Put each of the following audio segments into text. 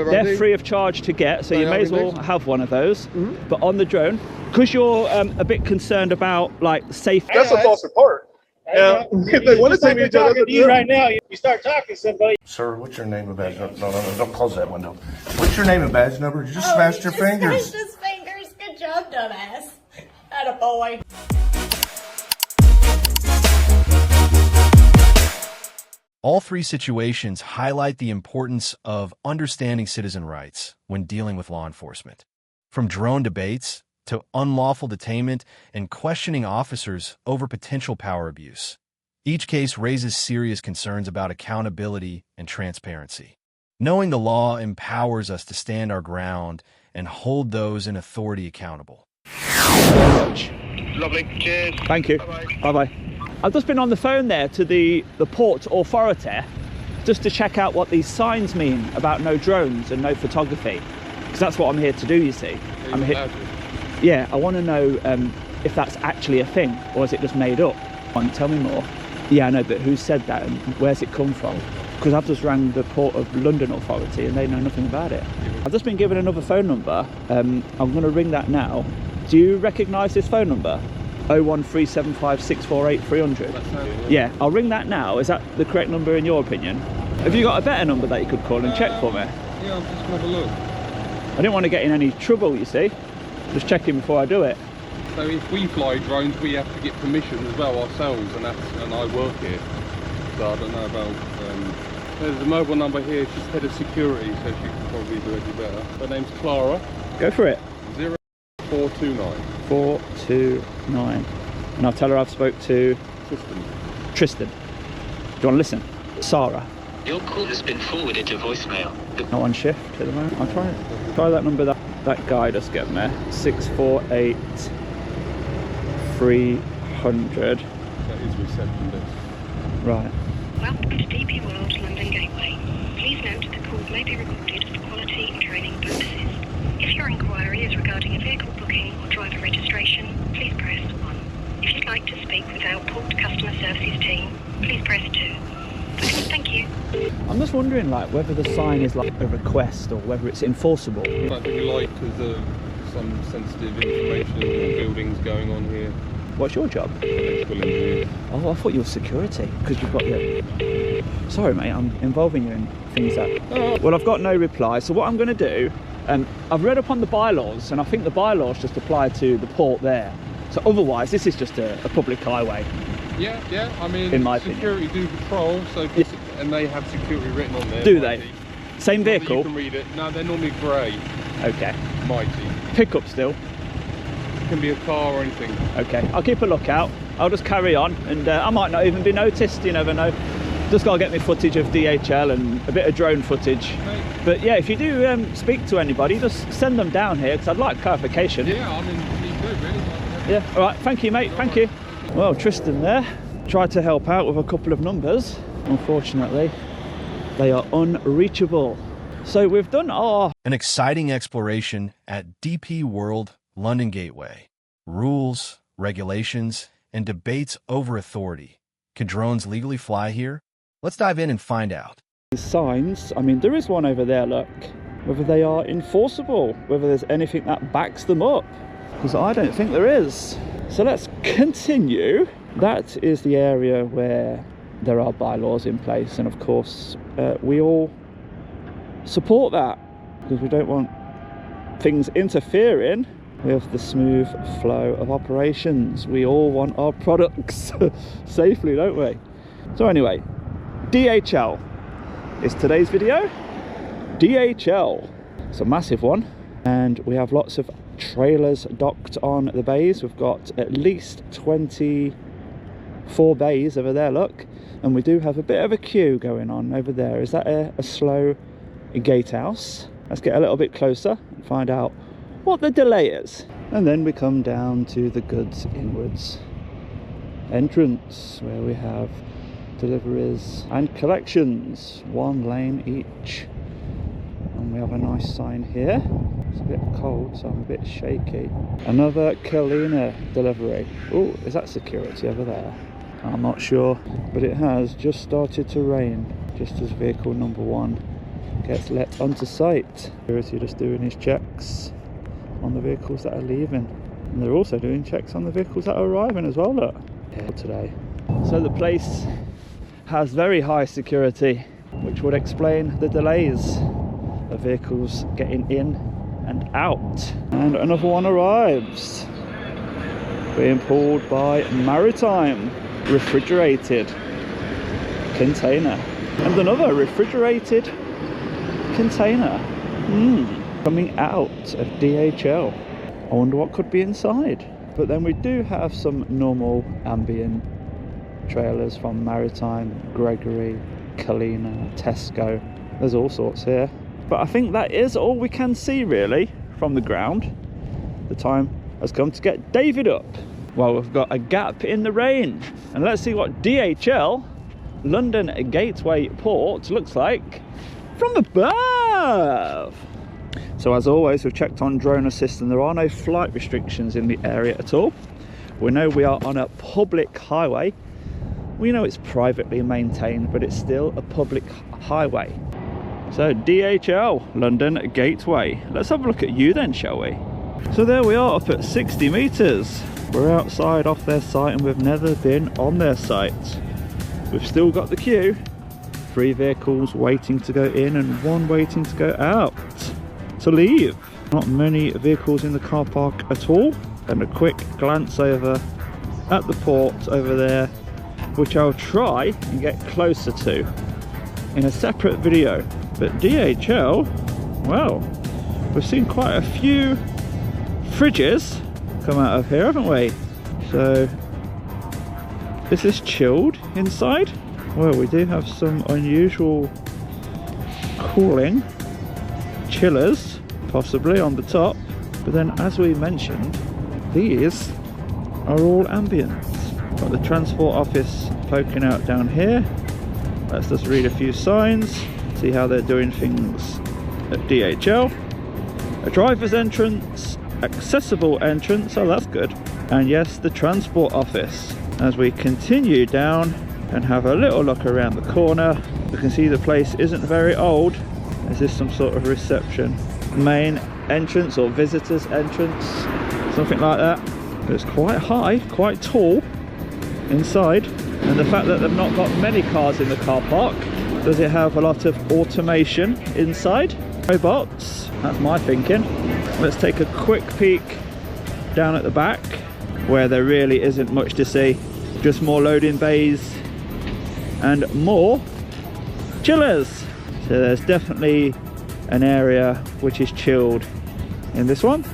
They're free of charge to get, so you may as well have one of those. But on the drone, because you're a bit concerned about like safety. That's a false report. Yeah, if they want to take me to talking to you right now. You start talking to somebody. Sir, what's your name and badge number? No, don't close that window. What's your name and badge number? You just smashed your fingers. Smashed his fingers. Good job, dumbass. Attaboy. All three situations highlight the importance of understanding citizen rights when dealing with law enforcement. From drone debates to unlawful detainment and questioning officers over potential power abuse. Each case raises serious concerns about accountability and transparency. Knowing the law empowers us to stand our ground and hold those in authority accountable. Lovely. Cheers. Thank you. Bye-bye. I've just been on the phone there to the Port Authority just to check out what these signs mean about no drones and no photography. Because that's what I'm here to do, you see. I'm here. Yeah, I want to know if that's actually a thing or is it just made up. Tell me more. Yeah, I know, but who said that and where's it come from? Because I've just rang the Port of London Authority and they know nothing about it. I've just been given another phone number. I'm going to ring that now. Do you recognise this phone number? 01375 648 300. Yeah, I'll ring that now. Is that the correct number in your opinion? Have you got a better number that you could call and check for me? Yeah, I'm just going to have a look. I didn't want to get in any trouble, you see. Just checking before I do it. So if we fly drones, we have to get permission as well ourselves, and I work here. So I don't know about... there's a mobile number here. She's head of security, so she can probably do it better. Her name's Clara. Go for it. 0429. 429. And I'll tell her I've spoke to... Tristan. Do you want to listen? Sarah. Your call has been forwarded to voicemail. Not on shift at the moment. I'll try that number that guy just gave me. 648 300. That is reception desk. Right. Welcome to DP World London Gateway. Please note the calls may be recorded for quality and training purposes. If your inquiry is regarding a vehicle booking or driver registration, please press 1. If you'd like to speak with our Port Customer Services team, please press 2. Thank you. I'm just wondering, like, whether the sign is like a request or whether it's enforceable. What would you like? Because some sensitive information or buildings going on here. What's your job? Electrical engineer. Oh, I thought you were security because you've got the... Sorry, mate, I'm involving you in things that... Oh. Well, I've got no reply. So what I'm going to do, I've read up on the bylaws, and I think the bylaws just apply to the port there. So otherwise, this is just a public highway. Yeah, I mean, in my security opinion. Do patrol, so and they have security written on there. Do they? Same vehicle? You can read it. No, they're normally grey. Okay. Mighty. Pickup still? It can be a car or anything. Okay, I'll keep a lookout. I'll just carry on, and I might not even be noticed, you never know. Just got to get me footage of DHL and a bit of drone footage. Right. But yeah, if you do speak to anybody, just send them down here, because I'd like clarification. Yeah, I mean, you do, really. Yeah, all right, thank you, mate, thank you. Well, Tristan there tried to help out with a couple of numbers. Unfortunately, they are unreachable. So we've done an exciting exploration at DP World London Gateway. Rules, regulations, and debates over authority. Can drones legally fly here? Let's dive in and find out. The signs, I mean, there is one over there, look. Whether they are enforceable, whether there's anything that backs them up. Because I don't think there is. So let's continue. That is the area where there are bylaws in place, and of course we all support that because we don't want things interfering with the smooth flow of operations. We all want our products safely, don't we? So anyway, DHL is today's video. DHL, it's a massive one, and we have lots of trailers docked on the bays. We've got at least 24 bays over there, look, and we do have a bit of a queue going on over there. Is that a slow gatehouse? Let's get a little bit closer and find out what the delay is. And then we come down to the goods inwards entrance, where we have deliveries and collections, 1 lane each. And we have a nice sign here. It's a bit cold, so I'm a bit shaky. Another Kalina delivery. Oh, is that security over there? I'm not sure, but it has just started to rain, just as vehicle number 1 gets let onto site. Security just doing his checks on the vehicles that are leaving. And they're also doing checks on the vehicles that are arriving as well, look. Here today. So the place has very high security, which would explain the delays of vehicles getting in and out. And another one arrives, being pulled by Maritime, refrigerated container. And another refrigerated container coming out of DHL. I wonder what could be inside. But then we do have some normal ambient trailers from Maritime, Gregory, Kalina, Tesco. There's all sorts here. But I think that is all we can see really from the ground. The time has come to get David up. Well, we've got a gap in the rain. And let's see what DHL London Gateway Port looks like from above. So as always, we've checked on drone assist and there are no flight restrictions in the area at all. We know we are on a public highway. We know it's privately maintained, but it's still a public highway. So DHL London Gateway. Let's have a look at you then, shall we? So there we are, up at 60 meters. We're outside off their site and we've never been on their site. We've still got the queue. 3 vehicles waiting to go in and 1 waiting to go out to leave. Not many vehicles in the car park at all. And a quick glance over at the port over there, which I'll try and get closer to in a separate video. But DHL, well, we've seen quite a few fridges come out of here, haven't we? So this is chilled inside. Well, we do have some unusual cooling chillers possibly on the top, but then as we mentioned, these are all ambient. Got the transport office poking out down here. Let's just read a few signs, see how they're doing things at DHL. A driver's entrance, accessible entrance, oh that's good. And yes, the transport office. As we continue down and have a little look around the corner, you can see the place isn't very old. Is this some sort of reception? Main entrance or visitor's entrance, something like that. But it's quite high, quite tall inside. And the fact that they've not got many cars in the car park, does it have a lot of automation inside? Robots, that's my thinking. Let's take a quick peek down at the back, where there really isn't much to see. Just more loading bays and more chillers. So there's definitely an area which is chilled in this one.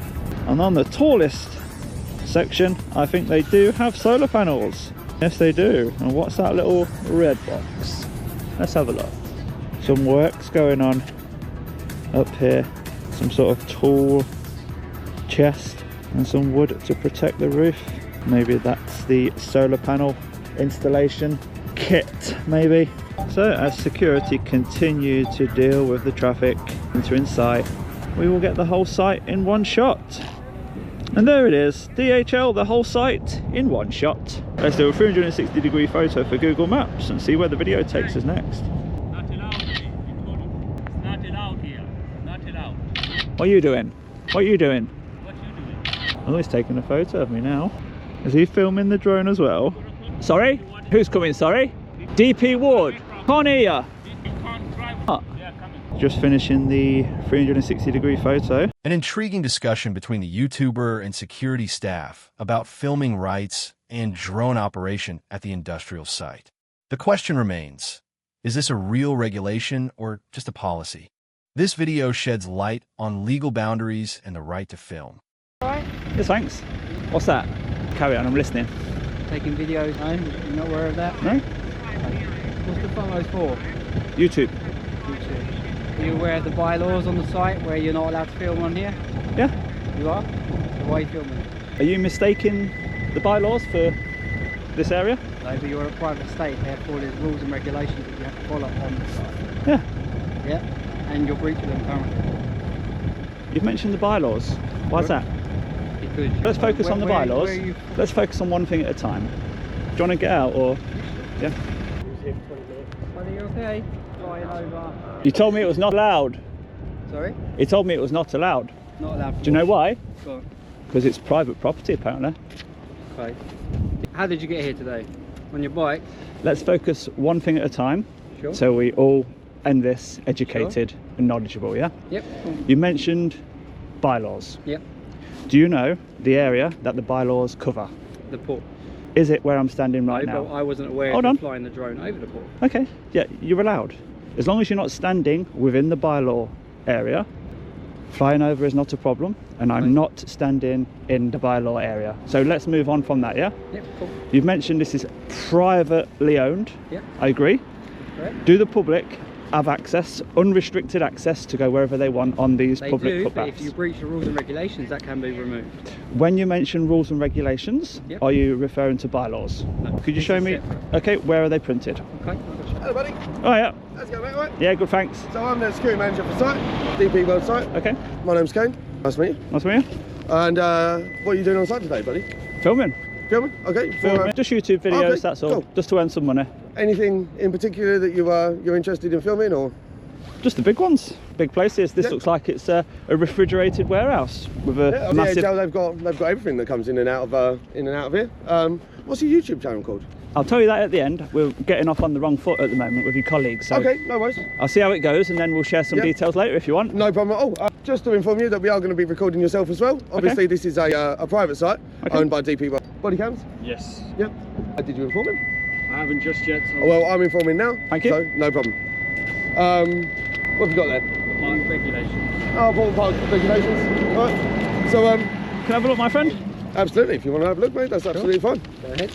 And on the tallest section, I think they do have solar panels. Yes, they do. And what's that little red box? Let's have a look. Some work's going on up here. Some sort of tall chest and some wood to protect the roof. Maybe that's the solar panel installation kit, maybe. So as security continue to deal with the traffic into inside, we will get the whole site in one shot. And there it is, DHL, the whole site in one shot. Let's do a 360-degree photo for Google Maps and see where the video takes us next. Not allowed. It's not allowed here. Not allowed. What are you doing? What are you doing? What you doing? Oh, he's taking a photo of me now. Is he filming the drone as well? Sorry? Who's coming, sorry? DP Ward. Can't hear ya. Oh. Just finishing the 360-degree photo. An intriguing discussion between the YouTuber and security staff about filming rights and drone operation at the industrial site. The question remains, is this a real regulation or just a policy? This video sheds light on legal boundaries and the right to film. Alright. Yes, thanks. What's that? Carry on, I'm listening. Taking videos, no? You're not aware of that? No? What's the photos for? YouTube. Are you aware of the bylaws on the site where you're not allowed to film on here? Yeah. You are? So why are you filming? Are you mistaking the bylaws for this area? No, but you're a private estate, therefore there's rules and regulations that you have to follow on the site. Yeah. Yeah? And you're breaching them currently. You've mentioned the bylaws. Why's that? Because Let's focus on the bylaws. where Let's focus on one thing at a time. Do you want to get out or... Yeah? Are you okay? flying over. You told me it was not allowed. Sorry? You told me it was not allowed. Not allowed. Do you know why? Go on. Because it's private property, apparently. Okay. How did you get here today? On your bike? Let's focus one thing at a time. Sure. So we all end this educated and knowledgeable, yeah? Yep. Cool. You mentioned bylaws. Yep. Do you know the area that the bylaws cover? The port. Is it where I'm standing right No, now? but I wasn't aware Hold of on. you flying the drone over the port. Okay, yeah, you're allowed. As long as you're not standing within the bylaw area, flying over is not a problem, and I'm not standing in the bylaw area. So let's move on from that, yeah? Yep, cool. You've mentioned this is privately owned. Yep. I agree. Correct. Do the public have access, unrestricted access, to go wherever they want on these They public do, but footpaths? if you breach the rules and regulations, that can be removed. When you mention rules and regulations, Yep. are you referring to bylaws? No, Could you this show is me? separate. Okay, where are they printed? Okay. Hello, buddy. Oh yeah, How's it going, mate? All right? yeah, good, thanks. So I'm the security manager for site, DP World site. Okay, My name's Kane. Nice to meet you. nice to meet you. And what are you doing on site today, buddy? Filming. Filming? Okay. Filming. Just YouTube videos, Okay, that's all. cool. Just to earn some money. Anything in particular that you're interested in filming, or? Just the big ones, big places. This Yeah. looks like it's a refrigerated warehouse with a Yeah, massive... Joe, they've got everything that comes in and out of here. What's your YouTube channel called? I'll tell you that at the end. We're getting off on the wrong foot at the moment with your colleagues. So Okay, no worries. I'll see how it goes, and then we'll share some Yeah. details later if you want. No problem at all. Just to inform you that we are going to be recording yourself as well. Obviously, this is a private site owned by DP World. Body cams? Yes. Yep. Did you inform him? I haven't just yet. Well, I'm informing now. Thank you. So, no problem. What have you got there? Park regulations. Oh, important park regulations. All right. So, Can I have a look, my friend? absolutely, if you want to have a look, mate, that's absolutely fine. Go ahead.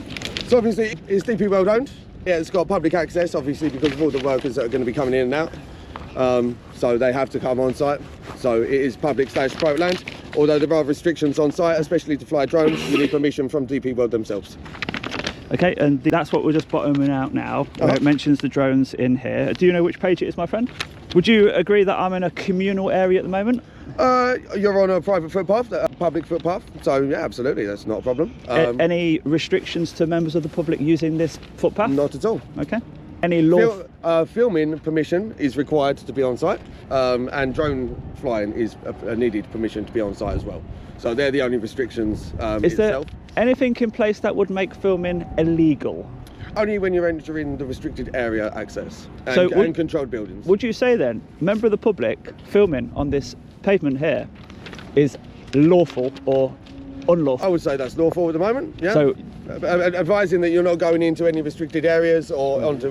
So, obviously, it's DP World owned. Yeah, it's got public access, obviously, because of all the workers that are going to be coming in and out. So they have to come on site. So it is public/private land. Although there are restrictions on site, especially to fly drones, you need permission from DP World themselves. Okay, and that's what we're just bottoming out now, where it mentions the drones in here. Do you know which page it is, my friend? Would you agree that I'm in a communal area at the moment? You're on a private footpath, a public footpath. So yeah, absolutely, that's not a problem. Any restrictions to members of the public using this footpath? Not at all. Okay. Any law? Filming permission is required to be on site, and drone flying is a needed permission to be on site as well. So they're the only restrictions Is there itself. anything in place that would make filming illegal? Only when you're entering the restricted area access and, So would- and controlled buildings. Would you say then, member of the public filming on this pavement here is lawful or unlawful? I would say that's lawful at the moment. Yeah. So- advising that you're not going into any restricted areas or onto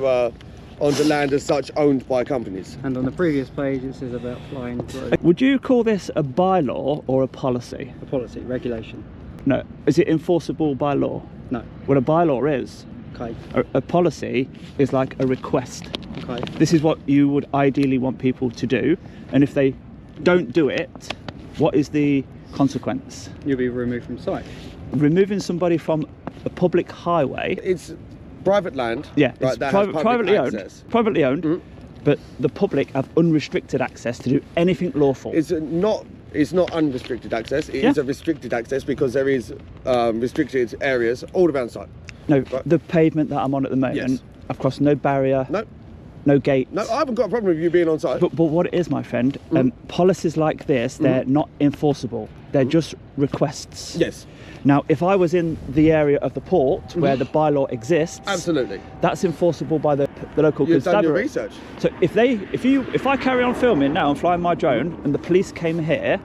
land as such owned by companies. And on the previous page, it says about flying through. Would you call this a bylaw or a policy? A policy, regulation. No. Is it enforceable by law? No. What a bylaw is. Okay. A policy is like a request. Okay. This is what you would ideally want people to do, and if they don't do it, what is the consequence? You'll be removed from site. Removing somebody from a public highway. It's private land. Yeah, right, it's that has public privately access. owned. Privately owned, but the public have unrestricted access to do anything lawful. It's not unrestricted access. It is a restricted access because there is restricted areas all around site. No, the pavement that I'm on at the moment, Yes. I've crossed no barrier, No, no gate. no, I haven't got a problem with you being on site. But what it is, my friend, policies like this, they're not enforceable. They're just requests. Yes. Now, if I was in the area of the port where the bylaw exists, Absolutely. that's enforceable by the local You've done your constabulary. research. So if I carry on filming now and flying my drone, and the police came here,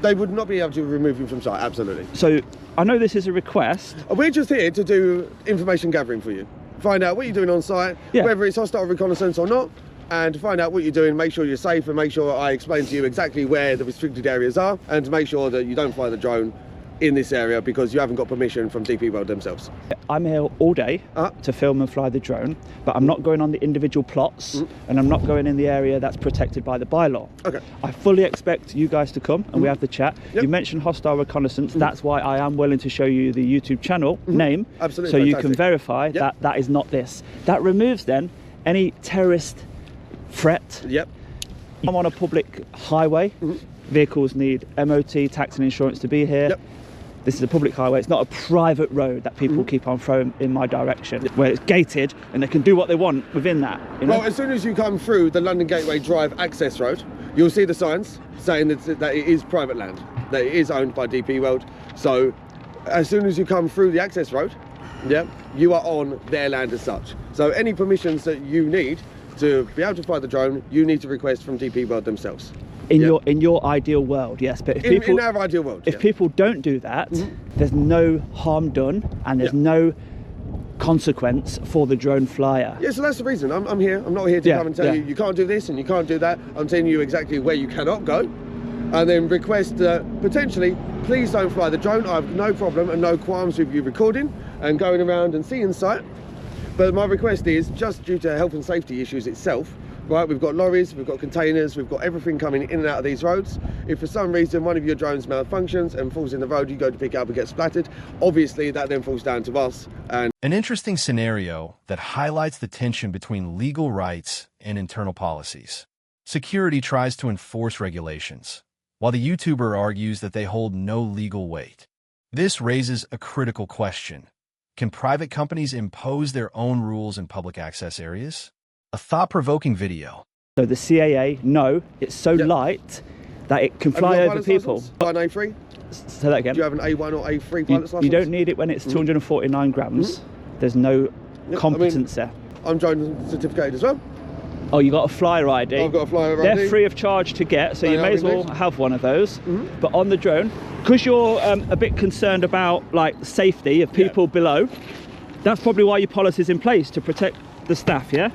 They would not be able to remove you from site, absolutely. so I know this is a request. We're just here to do information gathering for you. Find out what you're doing on site, Yeah. whether it's hostile reconnaissance or not, and find out what you're doing, make sure you're safe, and make sure I explain to you exactly where the restricted areas are, and to make sure that you don't fly the drone in this area because you haven't got permission from DP World themselves. I'm here all day to film and fly the drone, but I'm not going on the individual plots, and I'm not going in the area that's protected by the bylaw. Okay. I fully expect you guys to come and we have the chat. Yep. You mentioned hostile reconnaissance. That's why I am willing to show you the YouTube channel name, Absolutely, so you can fantastic. verify Yep. that that is not this. That removes then any terrorist threat. Yep. I'm on a public highway. Vehicles need MOT, tax and insurance to be here. Yep. This is a public highway. It's not a private road that people keep on throwing in my direction, where it's gated and they can do what they want within that. You know? Well, as soon as you come through the London Gateway Drive access road, you'll see the signs saying that it is private land, that it is owned by DP World. So as soon as you come through the access road, yeah, you are on their land as such. So any permissions that you need to be able to fly the drone, you need to request from DP World themselves. In your ideal world, yes, but if in our ideal world, if people don't do that, there's no harm done and there's no consequence for the drone flyer. Yeah, so that's the reason I'm here. I'm not here to come and tell you can't do this and you can't do that. I'm telling you exactly where you cannot go, and then request potentially, please don't fly the drone. I have no problem and no qualms with you recording and going around and seeing sight. But my request is, just due to health and safety issues itself, right, we've got lorries, we've got containers, we've got everything coming in and out of these roads. If for some reason one of your drones malfunctions and falls in the road, you go to pick it up and get splattered, obviously that then falls down to us. And an interesting scenario that highlights the tension between legal rights and internal policies. Security tries to enforce regulations, while the YouTuber argues that they hold no legal weight. This raises a critical question. Can private companies impose their own rules in public access areas? A thought-provoking video. So the CAA, no, it's so light that it can fly over people. An A3? Say that again. Do you have an A1 or A3 pilot's license? You don't need it when it's 249 grams. There's no competence there. I'm drone certificated as well. Oh, you got a flyer ID? I've got a flyer ID. They're free of charge to get, so you may as well have one of those. But on the drone, because you're a bit concerned about like safety of people below, that's probably why your policy is in place, to protect the staff, yeah?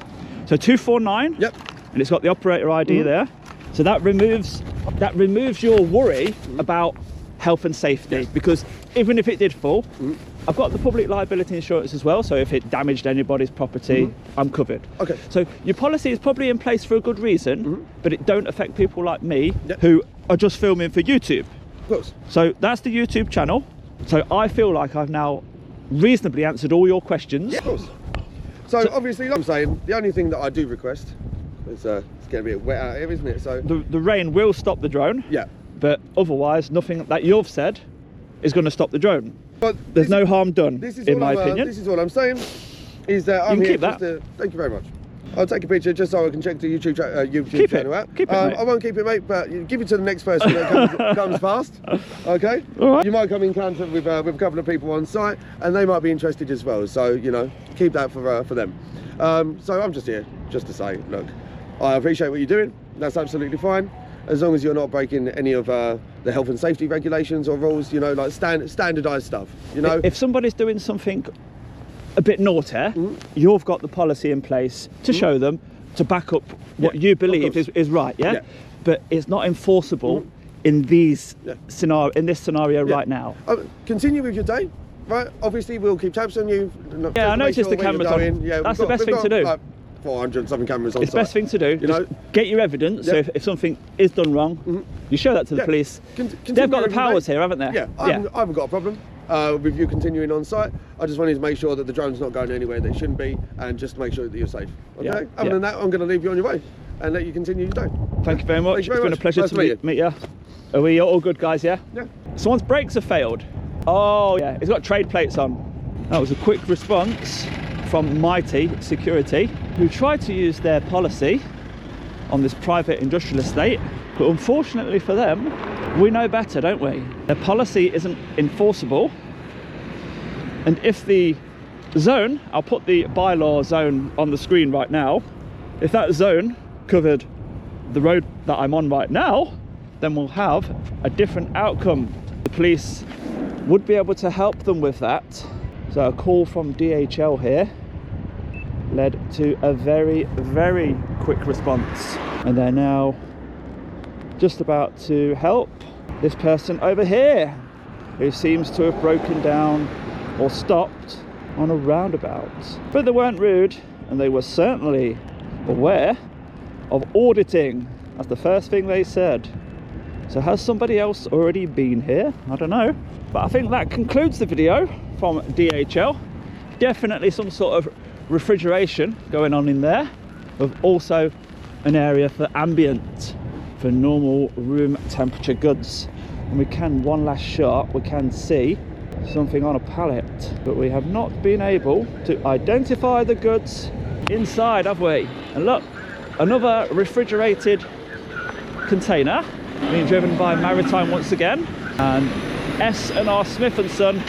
So 249, and it's got the operator ID there. So that removes your worry about health and safety, because even if it did fall, I've got the public liability insurance as well, so if it damaged anybody's property, I'm covered. Okay. So your policy is probably in place for a good reason, but it don't affect people like me who are just filming for YouTube. Of course. So that's the YouTube channel. So I feel like I've now reasonably answered all your questions. Yeah, of course. So obviously, like I'm saying, the only thing that I do request is it's getting a bit wet out here, isn't it? So the rain will stop the drone. Yeah. But otherwise, nothing that you've said is going to stop the drone. But there's no harm done, in my opinion. This is what I'm saying, is that I'm here keep that. Thank you very much. I'll take a picture just so I can check the YouTube channel out. Keep it, mate. I won't keep it, mate, but you give it to the next person that comes past. Okay? All right. You might come in contact with a couple of people on site, and they might be interested as well. So, you know, keep that for them. So I'm just here just to say, look, I appreciate what you're doing. That's absolutely fine. As long as you're not breaking any of the health and safety regulations or rules, you know, like standardised stuff, you know. If somebody's doing something a bit naughty, you've got the policy in place to show them, to back up what you believe is right, yeah? But it's not enforceable in this scenario right now. Continue with your day, right? Obviously, we'll keep tabs on you. Yeah, I noticed the cameras on. Yeah, that's the best thing to do. Like 400 something cameras on it's site. Best thing to do. You know, get your evidence. So if something is done wrong, you show that to the police. They've got the powers here, haven't they? Yeah, I haven't got a problem with you continuing on site. I just wanted to make sure that the drone's not going anywhere that it shouldn't be, and just to make sure that you're safe. Okay. Other than that, I'm going to leave you on your way and let you continue your day. Thank you very much. It's been a pleasure to meet you. Are we all good, guys? Yeah. Yeah. Someone's brakes have failed. Oh yeah, it's got trade plates on. That was a quick response from Mighty Security, who tried to use their policy on this private industrial estate, but unfortunately for them, we know better, don't we? Their policy isn't enforceable, and if the zone, I'll put the bylaw zone on the screen right now, if that zone covered the road that I'm on right now, then we'll have a different outcome. The police would be able to help them with that. So a call from DHL here led to a very, very quick response. And they're now just about to help this person over here, who seems to have broken down or stopped on a roundabout. But they weren't rude, and they were certainly aware of auditing. That's the first thing they said. So has somebody else already been here? I don't know. But I think that concludes the video from DHL. Definitely some sort of refrigeration going on in there, with also an area for ambient, for normal room temperature goods. And we can, one last shot, we can see something on a pallet, but we have not been able to identify the goods inside, have we? And look, another refrigerated container being driven by Maritime once again, and S&R Smith & Son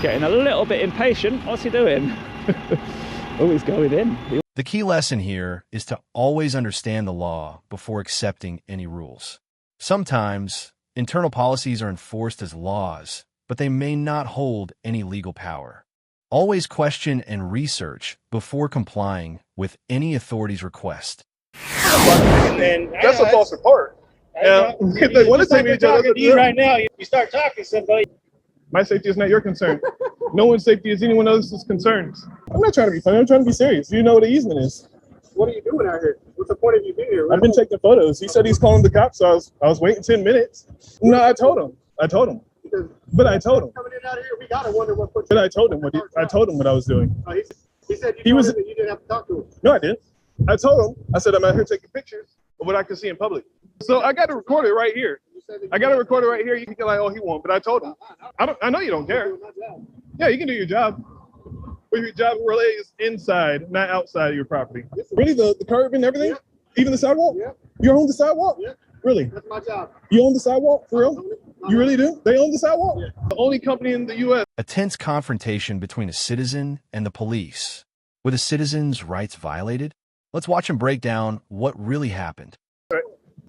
getting a little bit impatient. What's he doing? Oh, he's going in. The key lesson here is to always understand the law before accepting any rules. Sometimes internal policies are enforced as laws, but they may not hold any legal power. Always question and research before complying with any authority's request. That's a false report. Yeah. If they want to take me to you right now, you start talking to somebody. My safety is not your concern. No one's safety is anyone else's concerns. I'm not trying to be funny. I'm trying to be serious. You know what an easement is. What are you doing out here? What's the point of you being here? I've been taking photos. He said he's calling the cops, so I was waiting 10 minutes. No, I told him. But I told him. Coming in out here, we gotta wonder what. But I told him what I was doing. He said you didn't have to talk to him. No, I didn't. I told him. I said I'm out here taking pictures of what I can see in public. So I got to record it right here. I got to record it right here. You can get like, oh, he won't. But I told him. I know you don't care. Yeah, you can do your job. But your job really is inside, not outside of your property. Really, the curb and everything? Even the sidewalk? Yeah. You own the sidewalk? Yeah. Really? That's my job. You own the sidewalk? For real? You really do? They own the sidewalk? Yeah. The only company in the U.S. A tense confrontation between a citizen and the police. Were the citizen's rights violated? Let's watch him break down what really happened.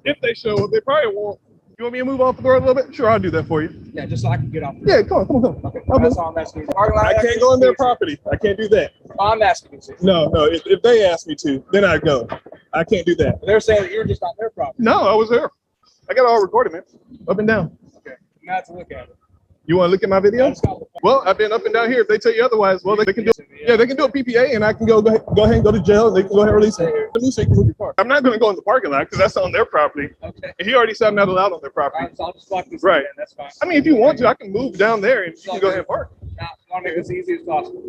If they show, they probably won't. You want me to move off the door a little bit? Sure, I'll do that for you. Yeah, just so I can get off. Yeah, come on. Okay, that's all I'm asking. I can't go on their property. I can't do that. I'm asking you. No. If they ask me to, then I go. I can't do that. They're saying that you're just on their property. No, I was there. I got it all recorded, man. Up and down. Okay, you have to look at it. You want to look at my video? Well, I've been up and down here. If they tell you otherwise, well, they can do. Yeah, they can do a PPA, and I can go ahead and go to jail. They can go ahead and release me. So you can move your car. I'm not going to go in the parking lot because that's on their property. Okay. And he already said I'm not allowed on their property. Right, so I'll just block this. Right. In, that's fine. I mean, if you want to, I can move down there and you can go ahead and park. I want to make this as easy as possible.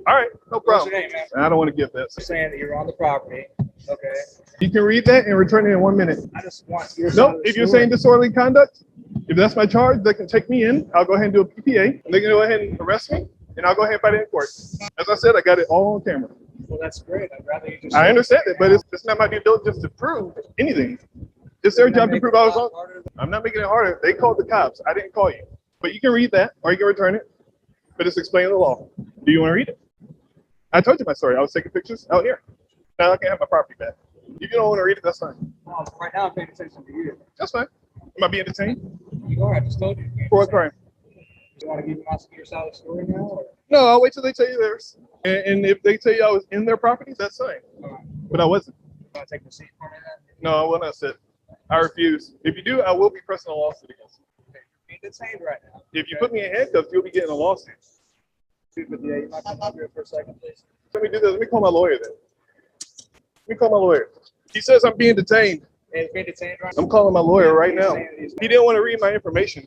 All right, no problem. What's your name, man? I don't want to give that. You're saying that you're on the property. Okay. You can read that and return it in 1 minute. I just want your. No, if you're saying disorderly conduct, if that's my charge, they can take me in. I'll go ahead and do a PPA, and they can go ahead and arrest me, and I'll go ahead and fight it in court. As I said, I got it all on camera. Well, that's great. I'd rather you just. I understand it, but it's not my due diligence to prove anything. It's their job to prove I was wrong. I'm not making it harder. They called the cops. I didn't call you. But you can read that, or you can return it. But it's explaining the law. Do you want to read it? I told you my story. I was taking pictures out here. Now I can have my property back. If you don't want to read it, that's fine. Right now, I'm paying attention to you. That's fine. Am I being detained? You are. I just told you. For what crime? You want to give your side of the story now? Or? No, I'll wait till they tell you theirs. And if they tell you I was in their property, that's fine. But I wasn't. You want to take the seat for me then? No, I will not sit. I refuse. If you do, I will be pressing a lawsuit against you. Okay. You're being detained right now. If you put me in handcuffs, you'll be getting a lawsuit. But yeah, you might come up here for a second, please. Let me do this. Let me call my lawyer then. Let me call my lawyer. He says I'm being detained. Hey, being detained right now? I'm calling my lawyer right now. He didn't want to read my information.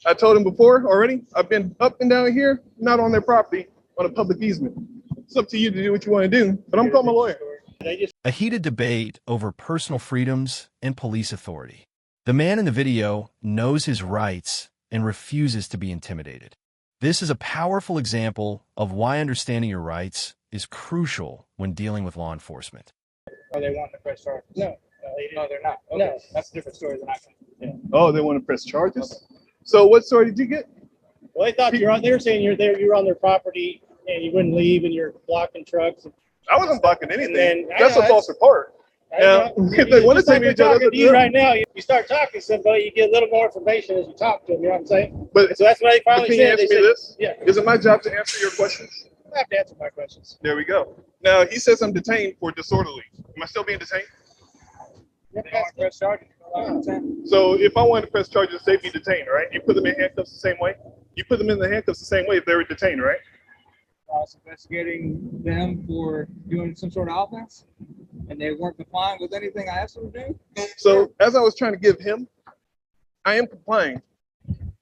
I told him before already. I've been up and down here, not on their property, on a public easement. It's up to you to do what you want to do, but I'm calling my lawyer. A heated debate over personal freedoms and police authority. The man in the video knows his rights and refuses to be intimidated. This is a powerful example of why understanding your rights is crucial when dealing with law enforcement. Are they wanting to press charges? No, they're not. Okay. No, that's a different story than I can. Yeah. Oh, they want to press charges? Okay. So what story did you get? Well, they thought they were saying you're on their property and you wouldn't leave and you're blocking trucks. I wasn't blocking anything. That's a false report. Yeah. If they want to take me to you right now, you start talking to somebody, you get a little more information as you talk to them. You know what I'm saying? But so that's what they finally said. Can you answer me this? Yeah. Is it my job to answer your questions? I have to answer my questions. There we go. Now he says I'm detained for disorderly. Am I still being detained? They don't want to press charges. So if I wanted to press charges, they'd be detained, right? You put them in handcuffs the same way? You put them in the handcuffs the same way if they were detained, right? I was investigating them for doing some sort of offense, and they weren't complying with anything I asked them to do. So as I was trying to give him, I am complying.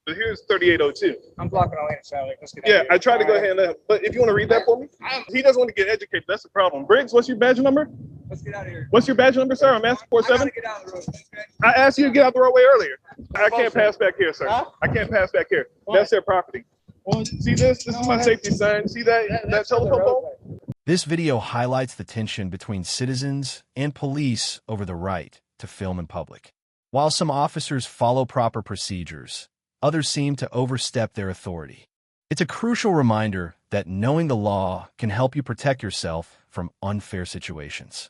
But here's 3802. I'm blocking all in, Sally. Let's get I tried to go ahead and but if you want to read that for me, he doesn't want to get educated. That's the problem. Briggs, what's your badge number? Let's get out of here. What's your badge number, sir? I'm asking for I gotta 7. get out of the road. Okay? I asked you to get out the roadway earlier. I can't pass back here, sir. Huh? I can't pass back here. Why? That's their property. Well, See this? This is my safety sign. See that telephone pole? This video highlights the tension between citizens and police over the right to film in public. While some officers follow proper procedures, others seem to overstep their authority. It's a crucial reminder that knowing the law can help you protect yourself from unfair situations.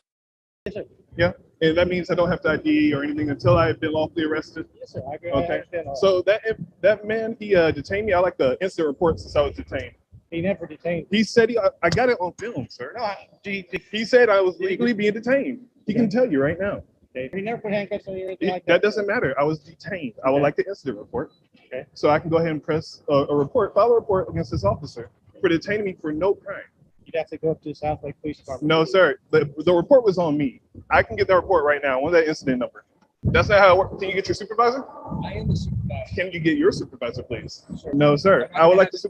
Yeah, and that means I don't have to ID or anything until I've been lawfully arrested. Yes, sir. I agree. Okay. So that man, he detained me. I like the instant report since I was detained. He never detained. He said I got it on film, sir. No, He said I was legally being detained. He can tell you right now. he never put handcuffs on you or anything like That doesn't matter. I was detained. I would like the incident report. Okay. So I can go ahead and press file a report against this officer for detaining me for no crime. You'd have to go up to the South Lake Police Department. No, sir. The report was on me. I can get that report right now. What's that incident number? That's not how it works. Can you get your supervisor? I am the supervisor. Can you get your supervisor, please? Sure. No, sir. I would like to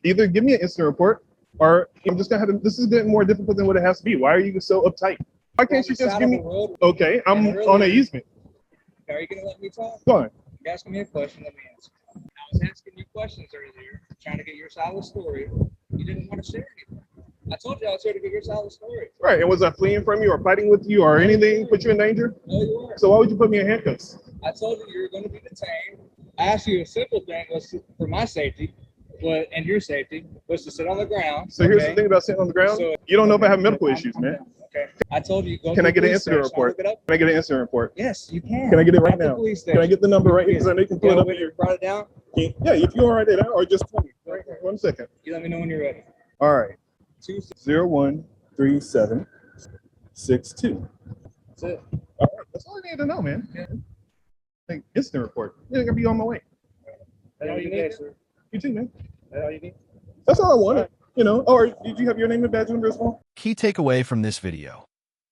either give me an incident report, or I'm just gonna have to. This is getting more difficult than what it has to be. Why are you so uptight? Why can't you just give me? Okay, I'm on an easement. Are you gonna let me talk? Go on. You're asking me a question. Let me answer. I was asking you questions earlier, trying to get your side of the story. You didn't want to share anything. I told you I was here to get your side of the story. Right, and was I fleeing from you or fighting with you or anything put you in danger? No, you weren't. So why would you put me in handcuffs? I told you you were going to be detained. I asked you a simple thing was for my safety, and your safety was to sit on the ground. So here's the thing about sitting on the ground. So, you don't know if I have medical issues, man. Okay. I told you go. Can to I get an the incident police report? station. Can I get an incident report? Yes, you can. Can I get it right At the now? police Can I get the number right here? Because I know you can pull it up when here. you brought it down. Yeah, if you want to write it down, or just tell me. Right here. 1 second. You let me know when you're ready. All right. 013762. That's it. All right. That's all I need to know, man. Yeah. Like incident report. Yeah, I gotta be on my way. That's all you need, sir. You too, man. That's all you need. That's all I wanted. You know. Or did you have your name and badge number as well? Key takeaway from this video: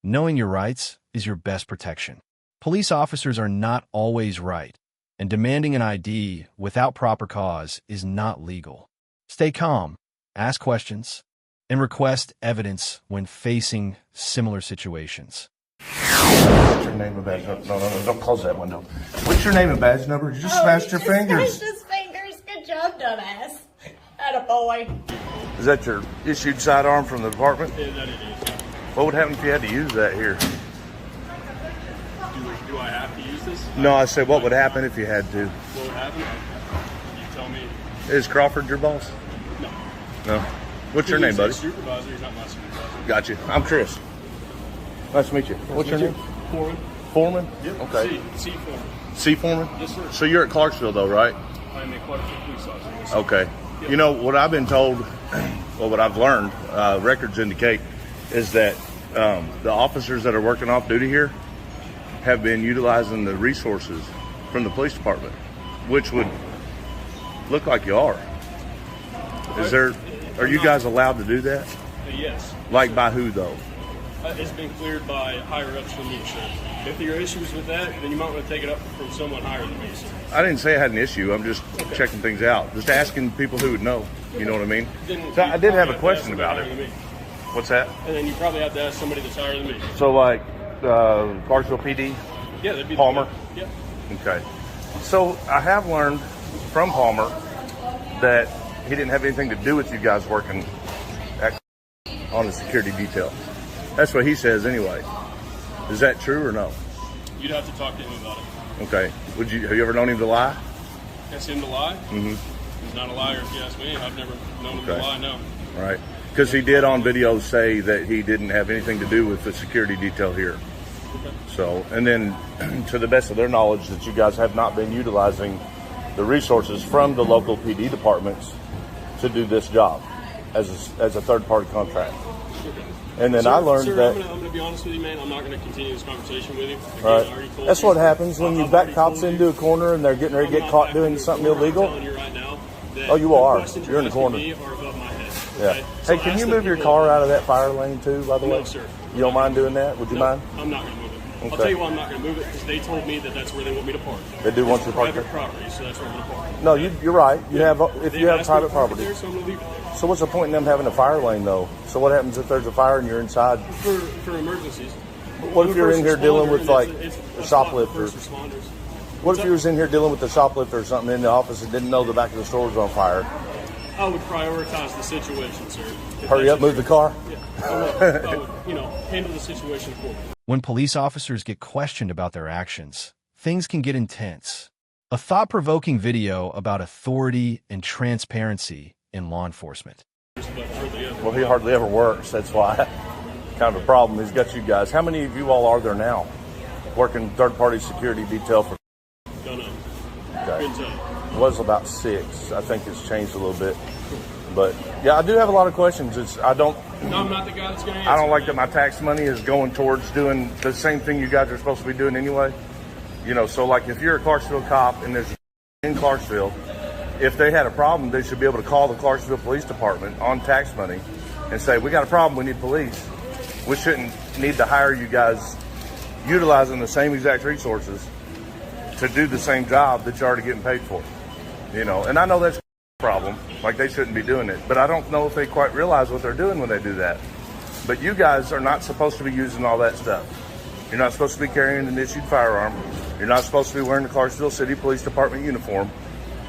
knowing your rights is your best protection. Police officers are not always right, and demanding an ID without proper cause is not legal. Stay calm, ask questions, and request evidence when facing similar situations. What's your name and badge number? No, don't close that window. What's your name and badge number? You just smashed your fingers. Smashed his fingers. Good job, dumbass. Attaboy. Is that your issued sidearm from the department? Yeah, that it is. What would happen if you had to use that here? Do I have to use this? No, I said what would happen if you had to. What would happen? You tell me. Is Crawford your boss? No. No. What's your name, buddy? Supervisor. He's not my supervisor. Got you. I'm Chris. Nice to meet you. What's your name? Foreman. Foreman? Yep. Okay. C Foreman. C Foreman? Yes, sir. So you're at Clarksville, though, right? I'm a Clarksville police officer. Yes, sir. Okay. Yep. You know, what I've been told, well, what I've learned, records indicate, is that the officers that are working off duty here have been utilizing the resources from the police department, which would look like you are. Are you guys allowed to do that? Yes. Like by who, though? It's been cleared by higher ups than me, sir. If there are issues with that, then you might want to take it up from someone higher than me, sir. I didn't say I had an issue. I'm just checking things out. Just asking people who would know. You know what I mean? So I did have a question about it. What's that? And then you probably have to ask somebody that's higher than me. So like Clarksville PD? Yeah, that'd be Palmer? Yeah. Okay. So I have learned from Palmer that he didn't have anything to do with you guys working on the security detail. That's what he says anyway. Is that true or no? You'd have to talk to him about it. Okay. Have you ever known him to lie? Ask him to lie? Mm-hmm. He's not a liar if you ask me. I've never known him to lie, no. Right. Because he did on video say that he didn't have anything to do with the security detail here. Okay. So, and then to the best of their knowledge that you guys have not been utilizing the resources from the local PD departments to do this job as a third-party contract. Okay. And then Sir, I learned that... I'm going to be honest with you, man. I'm not going to continue this conversation with you. Right. That's what happens when you back cops into a corner and they're getting ready to get caught doing something illegal. I'm telling you right now that oh, you are. The You're in the corner. are above my head, okay? Yeah. So Hey, can ask you the move your people car out of that fire lane too, by the way? No, sir. You don't mind doing that? Would you mind? I'm not going to move it. Okay. I'll tell you why I'm not going to move it, because they told me that that's where they want me to park. They do want you to park private there? property, so that's where I'm going to park. No, you're right. You have if They've you have asked me to private park it property. there, so I'm going to leave it there. So what's the point in them having a fire lane though? So what happens if there's a fire and you're inside? For emergencies. What if you're in here dealing with like the shoplifter? First responders. What if you was in here dealing with the shoplifter or something in the office and didn't know the back of the store was on fire? I would prioritize the situation, sir. Hurry up, move the car? Yeah. I would, handle the situation accordingly. When police officers get questioned about their actions, things can get intense. A thought-provoking video about authority and transparency in law enforcement. Well, he hardly ever works. That's why. Kind of a problem. He's got you guys. How many of you all are there now working third-party security detail for? Don't know. Okay. It was about 6. I think it's changed a little bit. But yeah, I do have a lot of questions. No, I'm not the guy that's going to answer. I don't like that my tax money is going towards doing the same thing you guys are supposed to be doing anyway. So like if you're a Clarksville cop and there's in Clarksville, if they had a problem, they should be able to call the Clarksville Police Department on tax money and say, we got a problem, we need police. We shouldn't need to hire you guys utilizing the same exact resources to do the same job that you're already getting paid for. And I know that's a problem, like they shouldn't be doing it, but I don't know if they quite realize what they're doing when they do that. But you guys are not supposed to be using all that stuff. You're not supposed to be carrying an issued firearm. You're not supposed to be wearing the Clarksville City Police Department uniform.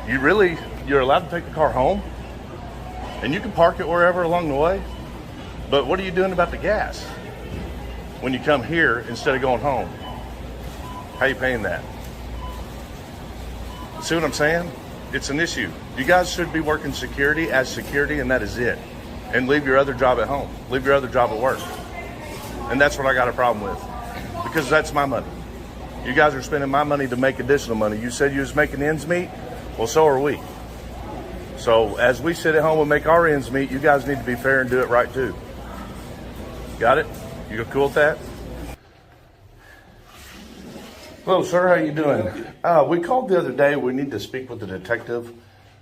You're allowed to take the car home, and you can park it wherever along the way. But what are you doing about the gas when you come here instead of going home? How are you paying that? See what I'm saying? It's an issue. You guys should be working security as security, and that is it. And leave your other job at home. Leave your other job at work. And that's what I got a problem with, because that's my money. You guys are spending my money to make additional money. You said you was making ends meet. Well, so are we. So as we sit at home and make our ends meet, you guys need to be fair and do it right too. Got it? You cool with that? Hello, sir. How you doing? We called the other day. We need to speak with the detective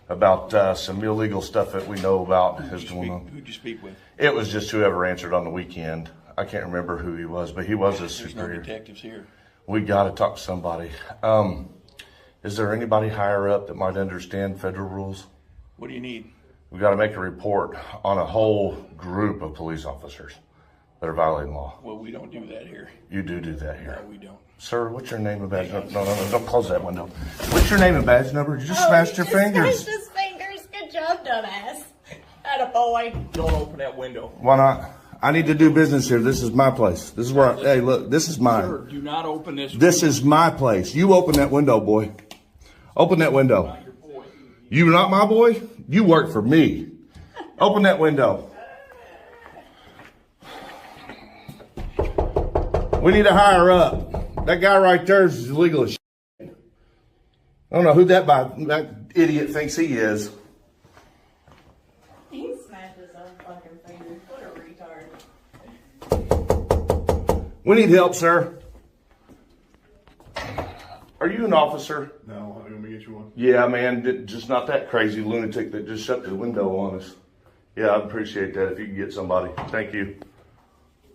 about some illegal stuff that we know about. Who'd you speak with? It was just whoever answered on the weekend. I can't remember who he was, but he was a superior. There's no detectives here. We got to talk to somebody. Is there anybody higher up that might understand federal rules? What do you need? We got to make a report on a whole group of police officers that are violating law. Well, we don't do that here. You do that here. No, we don't. Sir, what's your name and badge number? No, don't close that window. What's your name and badge number? You just smashed your fingers. Smashed his fingers. Good job, dumbass. Attaboy. Don't open that window. Why not? I need to do business here. This is my place. This is where hey, look, this is mine. Sir, do not open this window. This is my place. You open that window, boy. Open that window. You not my boy? You work for me. Open that window. We need to hire up. That guy right there is illegal as shit. I don't know who that idiot thinks he is. He smashed his own fucking fingers. What a retard. We need help, sir. Are you an officer? No, I'm gonna get you one. Yeah, man, just not that crazy lunatic that just shut the window on us. Yeah, I'd appreciate that if you could get somebody. Thank you.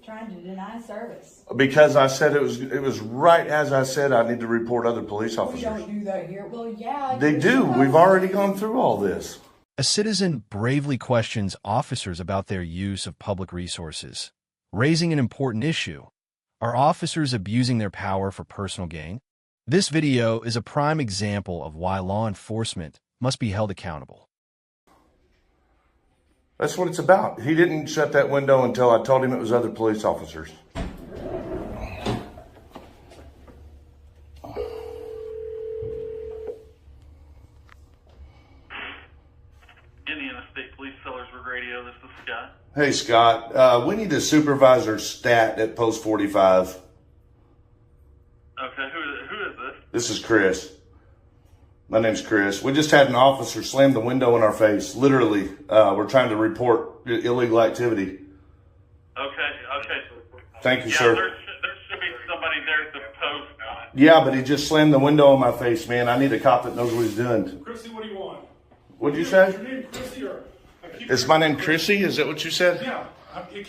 Trying to deny service. Because I said it was right as I said I need to report other police officers. We don't do that here. Well, yeah. They do. We've already gone through all this. A citizen bravely questions officers about their use of public resources, raising an important issue. Are officers abusing their power for personal gain? This video is a prime example of why law enforcement must be held accountable. That's what it's about. He didn't shut that window until I told him it was other police officers. Indiana State Police Sellersburg Radio, this is Scott. Hey, Scott. We need a supervisor stat at post 45. Okay, who is this? This is Chris. My name's Chris. We just had an officer slam the window in our face. Literally, we're trying to report illegal activity. Okay. Thank you, yeah, sir. There should be somebody there at the post. Yeah, but he just slammed the window in my face, man. I need a cop that knows what he's doing. Chrissy, what do you want? What'd you say? Is your name Chrissy or? Is my name Chrissy? Is that what you said? Yeah.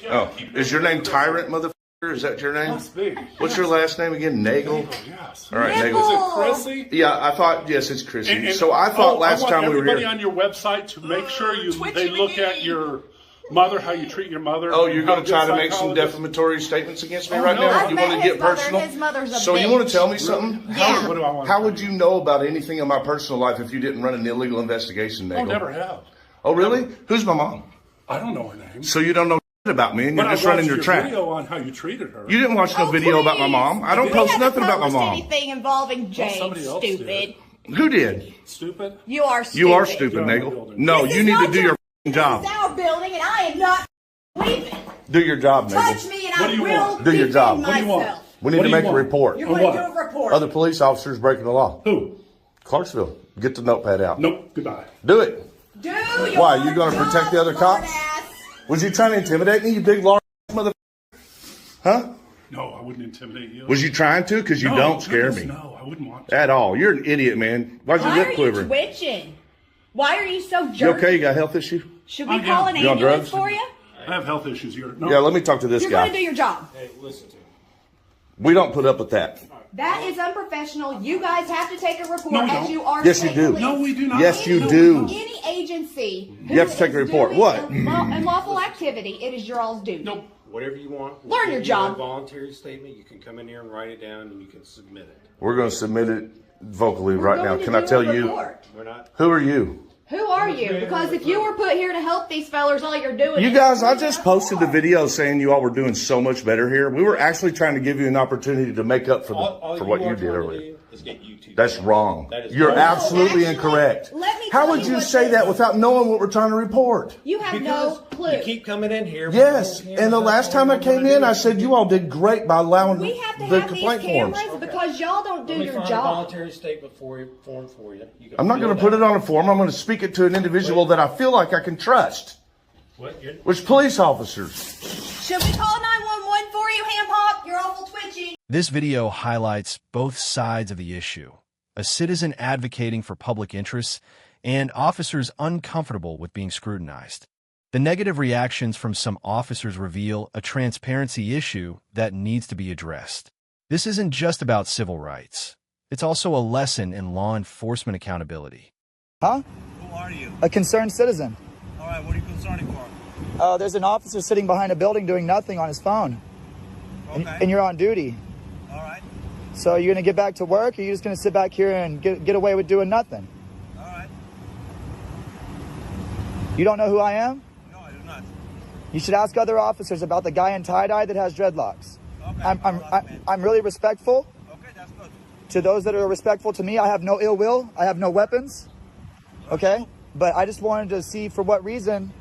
Oh, is your name Tyrant, motherfucker? Is that your name? Must be. What's your last name again? Nagel? Yes. All right, Nagel. Is it Chrissy? Yeah, I thought, yes, it's Chrissy. So I thought last time we were here. Everybody on your website to make sure they look at your Mother, how you treat your mother. Oh, you're going How to try good to make some psychologist. defamatory statements against me Oh, right no. now? I've You met want to get his mother. personal? His mother's a So you want bitch. to tell me something? Yeah. What do I want? How would you know about anything in my personal life if you didn't run an illegal investigation, Oh, Nagel? never have. Oh, really? Who's my mom? I don't know her name. So you don't know about me, and But you're I just running watched your track. video on how you treated her. You didn't watch no video about my mom. I don't We post haven't nothing about my posted mom. anything involving Jane, somebody else did. stupid. Who did? Stupid? You are stupid. You are stupid, Nagel. No, This you is need to not do your This job. is our building, and I am not leaving. Do your job, Touch Nagel. me, and What I do you will want? Do your defend job. myself. What do you want? We need What to do you make a want? report. You're On going to what? do a report. Other police officers breaking the law. Who? Clarksville. Get the notepad out. Nope. Goodbye. Do it. Do Why? your You going to job, protect the other cops? smartass. Was you trying to intimidate me, you big large mother? Huh? No, I wouldn't intimidate you. Was you trying to? Because you No, don't scare goodness, me No, I wouldn't want to. at all. You're an idiot, man. Why's your Why lip are you quivering? twitching? Why are you so jerky? You okay? You got a health issue? Should we I call am. an You on ambulance drugs? for you? I have health issues. No. Yeah, let me talk to this You're going to guy. do your job. Hey, listen to me. We don't put up with that. That is unprofessional. You guys have to take a report No, we as don't. you are Yes, you state do. police. No, we do not. Yes, you No, we do. don't. Any agency who You have to take a is report. doing What? unlawful activity, it is your all's duty. Nope. Whatever you want. Learn your Give you job. A voluntary statement. You can come in here and write it down, and you can submit it. We're going to submit it vocally We're right going now. to Can I do a tell you? report. We're not. Who are you? Who are you? Because if you were put here to help these fellers, all you're doing You is guys, I just posted the video saying you all were doing so much better here. We were actually trying to give you an opportunity to make up for what you did earlier. That's wrong. You're absolutely incorrect. Let me How tell would you what say this- that without knowing what we're trying to report? You have no clue. You keep coming in here. Yes, and the last time I came in, I said you all did great by allowing We have to the have these complaint cameras forms. because y'all don't do Let me your find a job. voluntary statement form for you. You can I'm not fill going to put it on a form. I'm going to speak it to an individual that I feel like I can trust, What? which police officers. Should we call 911 for you, Ham Hop? You're awful twitchy. This video highlights both sides of the issue. A citizen advocating for public interests and officers uncomfortable with being scrutinized. The negative reactions from some officers reveal a transparency issue that needs to be addressed. This isn't just about civil rights. It's also a lesson in law enforcement accountability. Huh? Who are you? A concerned citizen. All right, what are you concerning for? There's an officer sitting behind a building doing nothing on his phone. Okay. And you're on duty. All right. So you're going to get back to work, or are you just going to sit back here and get away with doing nothing? All right. You don't know who I am? No, I do not. You should ask other officers about the guy in tie-dye that has dreadlocks. Okay. I'm really respectful. Okay, that's good. To those that are respectful to me, I have no ill will. I have no weapons. Okay? But I just wanted to see for what reason,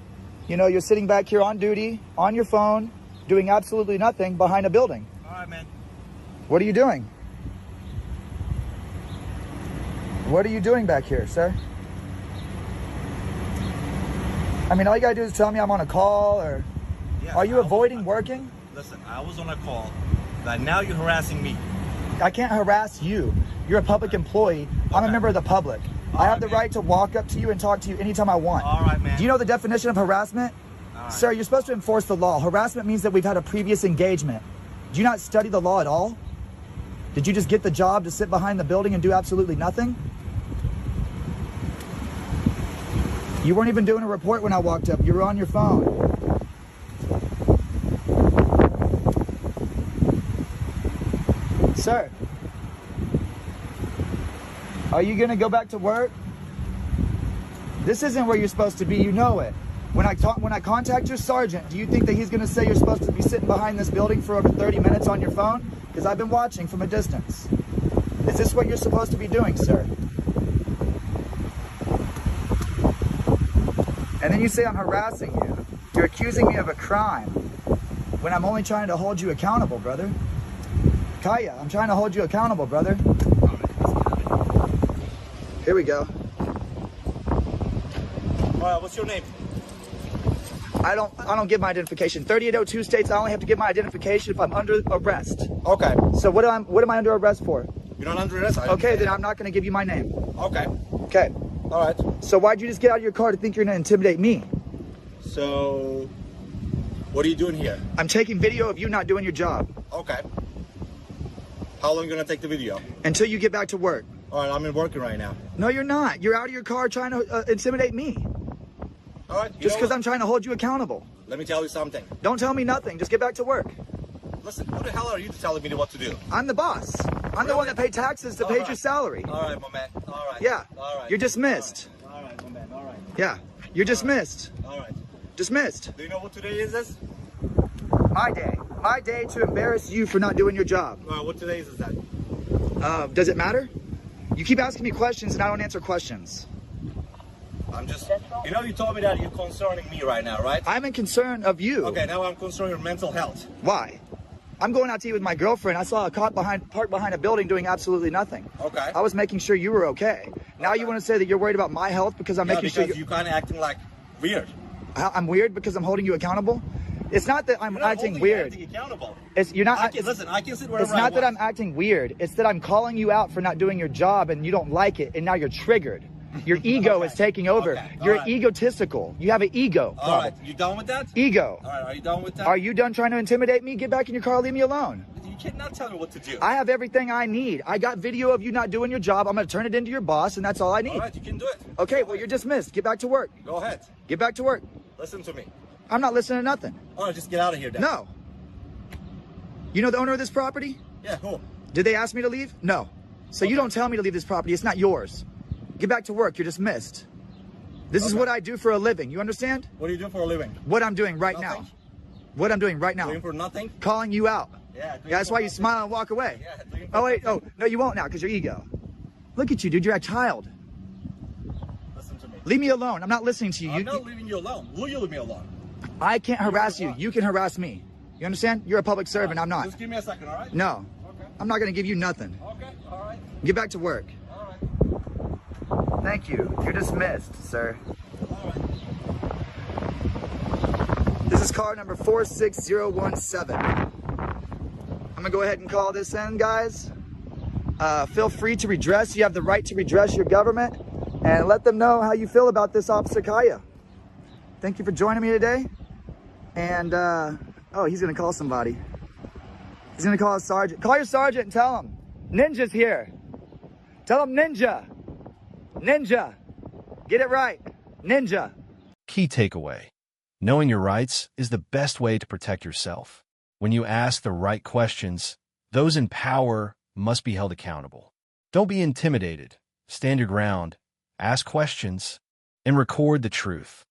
you're sitting back here on duty, on your phone, doing absolutely nothing behind a building. All right, man. What are you doing? What are you doing back here, sir? I mean, all you gotta do is tell me I'm on a call, or Yeah, are you avoiding working? Listen, I was on a call, but now you're harassing me. I can't harass you. You're a public employee. I'm a member of the public. I have the right to walk up to you and talk to you anytime I want. All right, man. Do you know the definition of harassment? All right. Sir, you're supposed to enforce the law. Harassment means that we've had a previous engagement. Do you not study the law at all? Did you just get the job to sit behind the building and do absolutely nothing? You weren't even doing a report when I walked up. You were on your phone. Sir, are you gonna go back to work? This isn't where you're supposed to be, you know it. When I contact your sergeant, do you think that he's gonna say you're supposed to be sitting behind this building for over 30 minutes on your phone? Because I've been watching from a distance. Is this what you're supposed to be doing, sir? And then you say I'm harassing you. You're accusing me of a crime when I'm only trying to hold you accountable, brother. Kaya, I'm trying to hold you accountable, brother. Here we go. All right, what's your name? I don't give my identification. 3802 states I only have to give my identification if I'm under arrest. Okay. So what am I under arrest for? You're not under arrest. Okay, then I'm not going to give you my name. Okay. Okay. All right. So why'd you just get out of your car to think you're going to intimidate me? So, what are you doing here? I'm taking video of you not doing your job. Okay. How long are you gonna take the video? Until you get back to work. All right, I'm working right now. No, you're not. You're out of your car trying to intimidate me. All right. Just because I'm trying to hold you accountable. Let me tell you something. Don't tell me nothing. Just get back to work. Listen, who the hell are you telling me what to do? I'm the boss. I'm the one that paid taxes to pay your salary. All right, my man. All right. Yeah. All right. You're dismissed. All right, my man. All right. Yeah. You're dismissed. All right. Dismissed. Do you know what today is this? My day. My day to embarrass you for not doing your job. All right, what today is that? Does it matter? You keep asking me questions and I don't answer questions. I'm just, you know, you told me that you're concerning me right now, right? I'm in concern of you. Okay, now I'm concerned with your mental health. Why? I'm going out to eat with my girlfriend. I saw a cop parked behind a building doing absolutely nothing. Okay. I was making sure you were okay. Now you want to say that you're worried about my health because I'm making sure you're kind of acting like weird. I'm weird because I'm holding you accountable? It's not that I'm acting weird. Accountable. You're not. Listen, I can sit wherever It's not that I'm acting weird. It's that I'm calling you out for not doing your job and you don't like it, and now you're triggered. Your ego is taking over. You're egotistical. You have an ego problem. All right, you done with that? Ego. All right, are you done with that? Are you done trying to intimidate me? Get back in your car. Leave me alone. You cannot tell me what to do. I have everything I need. I got video of you not doing your job. I'm going to turn it into your boss, and that's all I need. All right, you can do it. Okay, well, you're dismissed. Get back to work. Go ahead. Get back to work. Listen to me. I'm not listening to nothing. All right, just get out of here, then. No. You know the owner of this property? Yeah, who? Did they ask me to leave? No. So you don't tell me to leave this property. It's not yours. Get back to work. You're dismissed. This is what I do for a living. You understand? What do you do for a living? What I'm doing right now. What I'm doing right now. Doing for nothing? Calling you out. Yeah. That's why you smile and walk away. Yeah. Oh, wait. Oh, no, you won't now because your ego. Look at you, dude. You're a child. Listen to me. Leave me alone. I'm not listening to you. I'm not leaving you alone. Will you leave me alone? I can't harass you. You can harass me. You understand? You're a public servant. I'm not. Just give me a second, all right? No. Okay. I'm not going to give you nothing. Okay, all right. Get back to work. All right. Thank you. You're dismissed, sir. All right. This is car number 46017. I'm going to go ahead and call this in, guys. Feel free to redress. You have the right to redress your government. And let them know how you feel about this, Officer Kaya. Thank you for joining me today. And, oh, he's going to call somebody. He's going to call a sergeant. Call your sergeant and tell him, Ninja's here. Tell him Ninja. Ninja. Get it right. Ninja. Key takeaway. Knowing your rights is the best way to protect yourself. When you ask the right questions, those in power must be held accountable. Don't be intimidated. Stand your ground, ask questions, and record the truth.